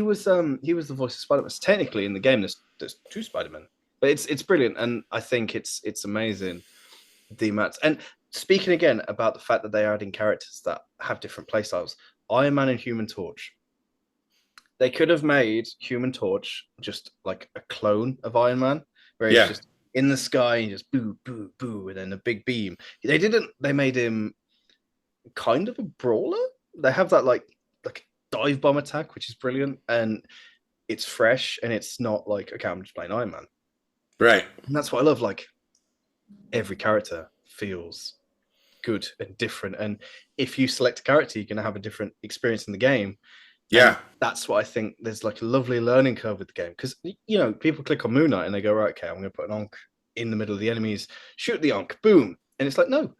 was the voice of Spider-Man. So technically, in the game, there's two Spider-Men, but it's brilliant, and I think it's amazing. The amounts. And speaking again about the fact that they are adding characters that have different playstyles, Iron Man and Human Torch. They could have made Human Torch just like a clone of Iron Man, where he's just in the sky and just boo, boo, boo, and then a big beam. They didn't. They made him kind of a brawler. They have that like dive bomb attack, which is brilliant, and it's fresh, and it's not like, okay, I'm just playing Iron Man. Right. And that's what I love. Like, every character feels good and different, and if you select a character, you're going to have a different experience in the game. And that's what I think. There's like a lovely learning curve with the game, because people click on Moon Knight and they go, right, okay, I'm going to put an Onk in the middle of the enemies, shoot the Onk, boom, and it's like, no,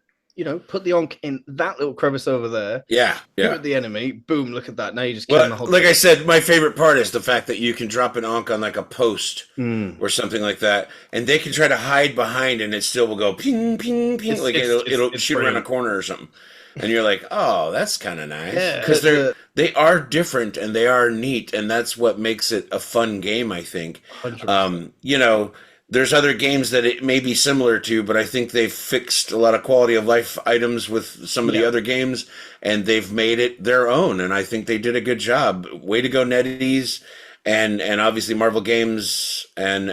put the Onk in that little crevice over there. Yeah. At the enemy, boom, look at that. Now you just kill the whole like thing. I said, my favorite part is the fact that you can drop an Onk on like a post or something like that, and they can try to hide behind, and it still will go ping, ping, ping, it'll shoot around a corner or something, and you're like, oh, that's kind of nice, because they are different and they are neat, and that's what makes it a fun game, I think. 100%. There's other games that it may be similar to, but I think they've fixed a lot of quality of life items with some of the other games, and they've made it their own. And I think they did a good job. Way to go, NetEase, and obviously Marvel Games, and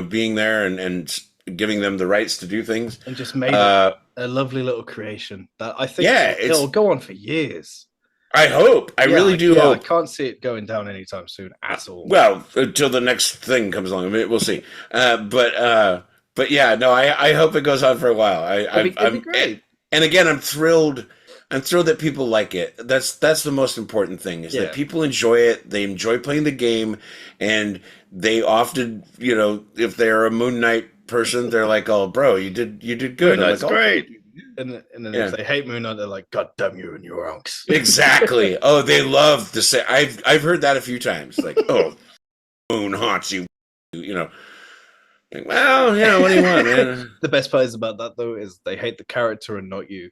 being there and giving them the rights to do things, and just made it a lovely little creation that I think it'll go on for years. I hope. I really do hope. I can't see it going down anytime soon at all. Well, until the next thing comes along. I mean, we'll see. But yeah, no, I hope it goes on for a while. It'd be great. And again, I'm thrilled. I'm thrilled that people like it. That's the most important thing, is that people enjoy it. They enjoy playing the game, and they often, if they're a Moon Knight person, they're like, "Oh, bro, you did good." That's great. And then if they hate Moon Knight, they're like, "God damn you and your Onks." Exactly. Oh, they love to say. I've heard that a few times. Like, "Oh, Moon haunts you." Like, well, what do you want, man? The best part is about that, though, is they hate the character and not you.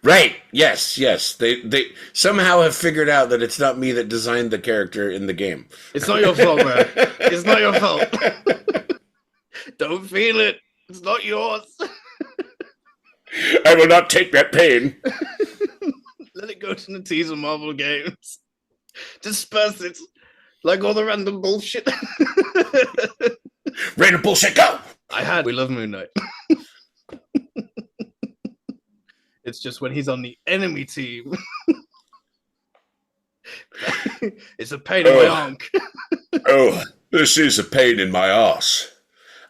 Right. Yes. They somehow have figured out that it's not me that designed the character in the game. It's not your fault, man. It's not your fault. Don't feel it. It's not yours. I will not take that pain. Let it go to the teaser Marvel games. Disperse it like all the random bullshit. Random bullshit, go! We love Moon Knight. It's just when he's on the enemy team. It's a pain in my onk. Oh, this is a pain in my ass.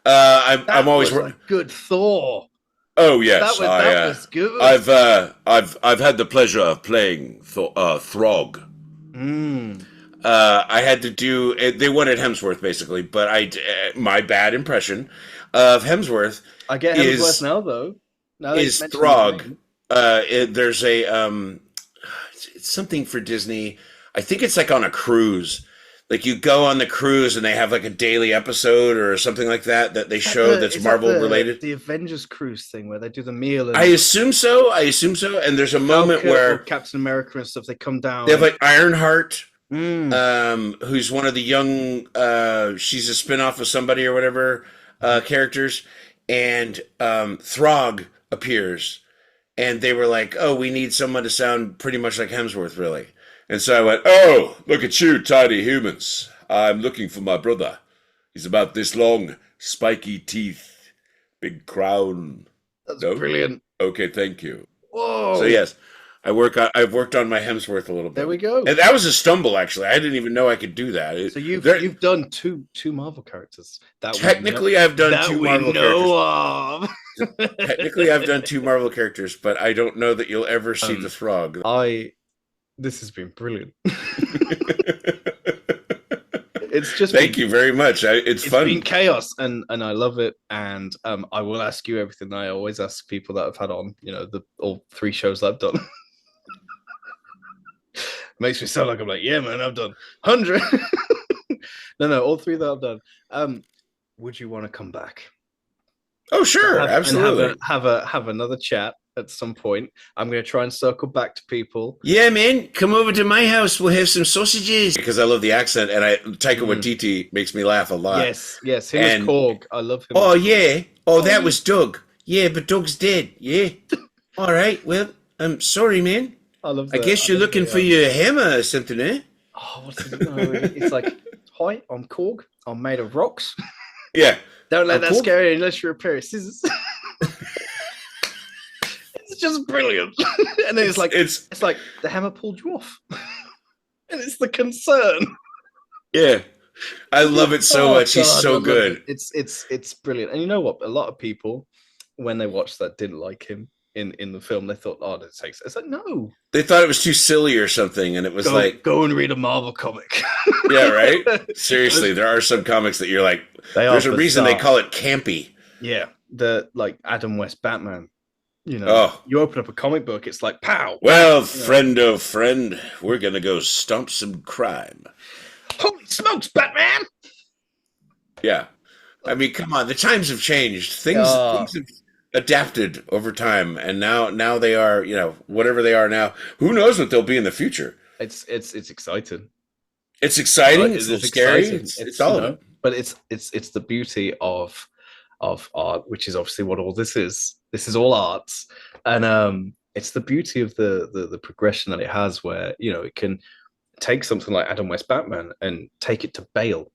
I'm always a good Thor. Oh yes, that was good. I've had the pleasure of playing Throg. I had to do. They wanted Hemsworth basically, but my bad impression of Hemsworth. I get Hemsworth now though. Now is Throg. There's a it's something for Disney. I think it's like on a cruise. Like you go on the cruise and they have like a daily episode or something like that they show that's Marvel related. The Avengers cruise thing where they do the meal. And I assume so. And there's a moment where Captain America and stuff, they come down. They have like Ironheart, who's one of the young. She's a spinoff of somebody or whatever characters, and Throg appears, and they were like, "Oh, we need someone to sound pretty much like Hemsworth, really." And so I went, "Oh, look at you, tiny humans. I'm looking for my brother. He's about this long, spiky teeth, big crown." That's brilliant. Okay, thank you. Whoa. So yes, I've worked on my Hemsworth a little bit. There we go. And that was a stumble, actually. I didn't even know I could do that. So you've done two Marvel characters. Technically, I've done two Marvel characters. Technically, I've done two Marvel characters, but I don't know that you'll ever see the Throg. This has been brilliant. It's just thank you very much. It's fun. It's been chaos, and I love it. And I will ask you everything that I always ask people that I've had on. All 3 shows that I've done. Makes me sound like I'm like, yeah, man, I've done 100. No, all 3 that I've done. Would you want to come back? Oh, sure, absolutely. Have another chat at some point. I'm going to try and circle back to people. Yeah, man, come over to my house. We'll have some sausages. Because I love the accent, and Taika Waititi makes me laugh a lot. Yes, him as Korg. I love him. Oh, yeah. Oh, that was Doug. Yeah, but Doug's dead. Yeah. All right, well, I'm sorry, man. I love that. I guess you're looking for your hammer or something, eh? Oh, what's it? No, it's like, hi, I'm Korg. I'm made of rocks. Yeah. Don't let that scare you unless you're a pair of scissors. It's just brilliant. And then it's like the hammer pulled you off. And it's the concern. Yeah. I love it so much. He's so good. It's brilliant. And you know what? A lot of people, when they watched that, didn't like him in the film. They thought, oh, that takes. It's like, no. They thought it was too silly or something, and it was go and read a Marvel comic. Yeah, right? Seriously, there are some comics that you're like, there's a reason they call it campy. Yeah. The Adam West Batman. You open up a comic book, it's like, pow. Well, friend, we're going to go stomp some crime. Holy smokes, Batman! Yeah. I mean, come on. The times have changed. Things have adapted over time, and now they are, whatever they are now. Who knows what they'll be in the future? It's exciting. It's exciting. It's a little scary. It's all of it. But it's the beauty of art, which is obviously what all this is. This is all arts, and it's the beauty of the progression that it has, where it can take something like Adam West Batman and take it to Bale.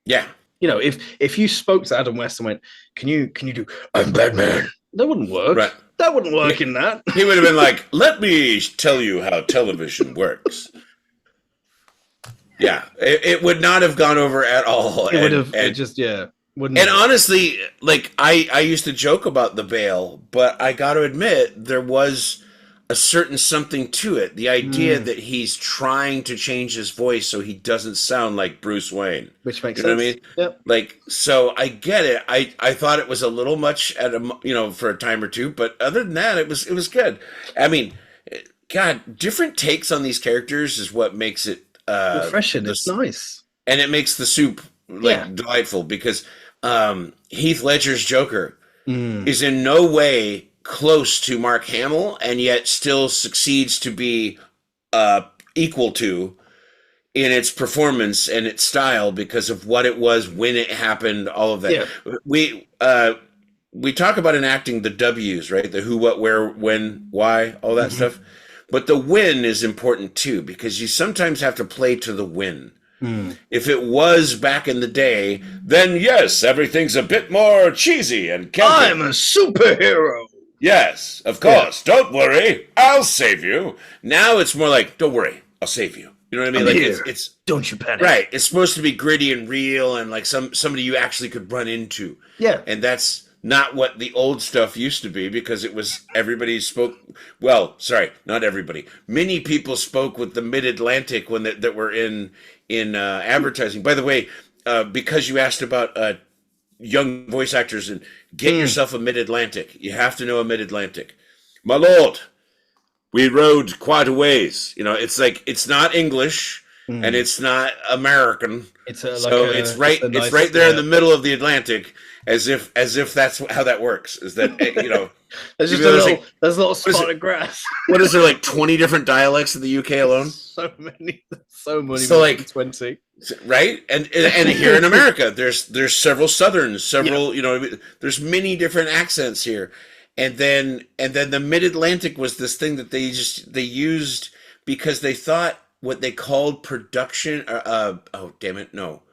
Yeah. If you spoke to Adam West and went, can you do I'm Batman? That wouldn't work. Right. That wouldn't work in that. He would have been like, let me tell you how television works. Yeah. It would not have gone over at all. It would have wouldn't. And honestly, like I used to joke about the Bale, but I got to admit there was a certain something to it. The idea that he's trying to change his voice so he doesn't sound like Bruce Wayne. Which makes sense. What I mean? Yep. Like, so I get it. I thought it was a little much for a time or two, but other than that, it was good. I mean, God, different takes on these characters is what makes it refreshing. It's nice. And it makes the soup delightful, because Heath Ledger's Joker is in no way close to Mark Hamill, and yet still succeeds to be equal to in its performance and its style because of what it was when it happened, all of that. Yeah. We talk about enacting the W's, right? The who, what, where, when, why, all that stuff. But the when is important too, because you sometimes have to play to the win. If it was back in the day, then yes, everything's a bit more cheesy and campy. I'm a superhero. Yes, of course. Yeah. Don't worry, I'll save you. Now it's more like, don't worry, I'll save you. You know what I mean? I'm like here. it's Don't you panic. right. It's supposed to be gritty and real and like somebody you actually could run into. Yeah. And that's not what the old stuff used to be, because it was everybody spoke. Well, sorry, not everybody. Many people spoke with the Mid-Atlantic when that were in advertising. By the way, because you asked about young voice actors, and get yourself a Mid-Atlantic. You have to know a Mid-Atlantic. My lord, we rode quite a ways. You know, it's like, it's not English and it's not American. It's it's right there in the middle of the Atlantic, as if that's how that works. Is that you know? There's just there's a lot of spotted grass. What is there, like 20 different dialects in the UK alone? So many. So like 20. Right, and here in America, there's several Southerns, several you know, there's many different accents here, and then the Mid-Atlantic was this thing that they used because they thought what they called production. Oh damn it, no,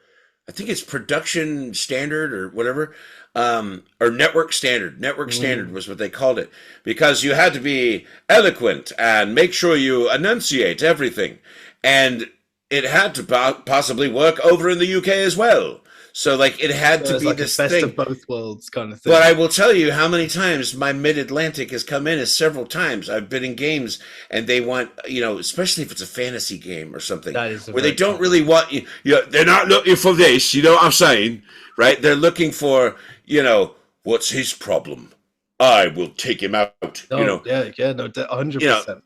I think it's production standard or whatever, or network standard. Network standard was what they called it, because you had to be eloquent and make sure you enunciate everything, and it had to possibly work over in the UK as well. So, like, it had to be like this best thing. of both worlds kind of thing. But I will tell you how many times my Mid-Atlantic has come in, is several times. I've been in games and they want, you know, especially if it's a fantasy game or something, where they don't really want you. They're not looking for this. You know what I'm saying, right? They're looking for, you know, what's his problem? I will take him out. No, you know, 100%. You know,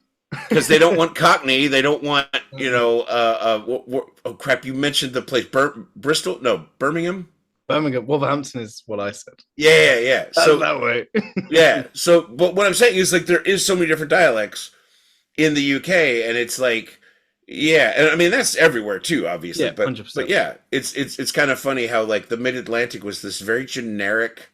because they don't want Cockney. They don't want, you know, oh crap, you mentioned the place, Bristol? No, Birmingham? Birmingham. Wolverhampton is what I said. Yeah. So that way. Yeah. So, but what I'm saying is, like, there is so many different dialects in the UK, and it's like, yeah, and I mean, that's everywhere too, obviously. Yeah, but 100%. But yeah, it's kind of funny how, like, the Mid-Atlantic was this very generic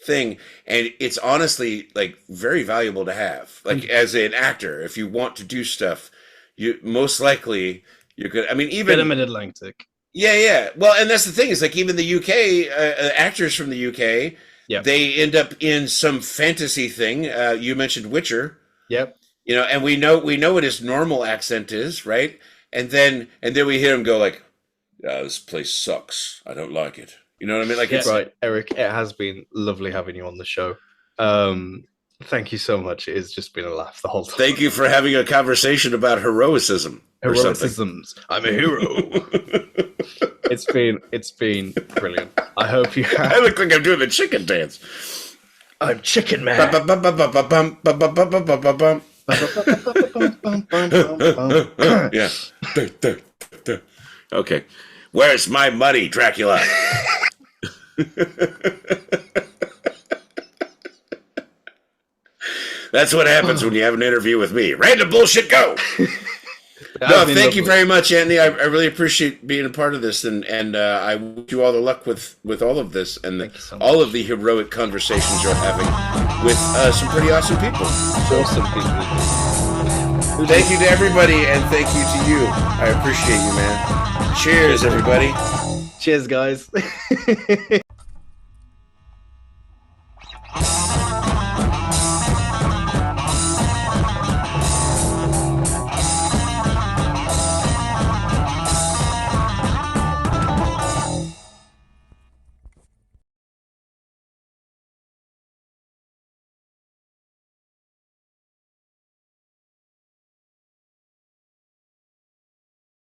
thing, and it's honestly, like, very valuable to have, like, as an actor. If you want to do stuff, you most likely you could, I mean, even get a Mid-Atlantic. Yeah. Well, and that's the thing, is like, even the UK actors from the UK, they end up in some fantasy thing. You mentioned Witcher. Yep. You know, and we know what his normal accent is, right? And then we hear him go like, "Yeah, this place sucks. I don't like it." You know what I mean? Like, it's right, Eric. It has been lovely having you on the show. Thank you so much. It's just been a laugh the whole time. Thank you for having a conversation about heroicism. Heroicisms. I'm a hero. It's been brilliant. I hope you have. I look like I'm doing the chicken dance. I'm Chicken Man. Yeah. Okay. Where's my money, Dracula? That's what happens when you have an interview with me. Random bullshit, go! No, thank you very much, Antony. I really appreciate being a part of this, and I wish you all the luck with all of this, and all of the heroic conversations you're having with some pretty awesome people. Awesome people. Thank you to everybody, and thank you to you. I appreciate you, man. Cheers, everybody. Cheers, guys.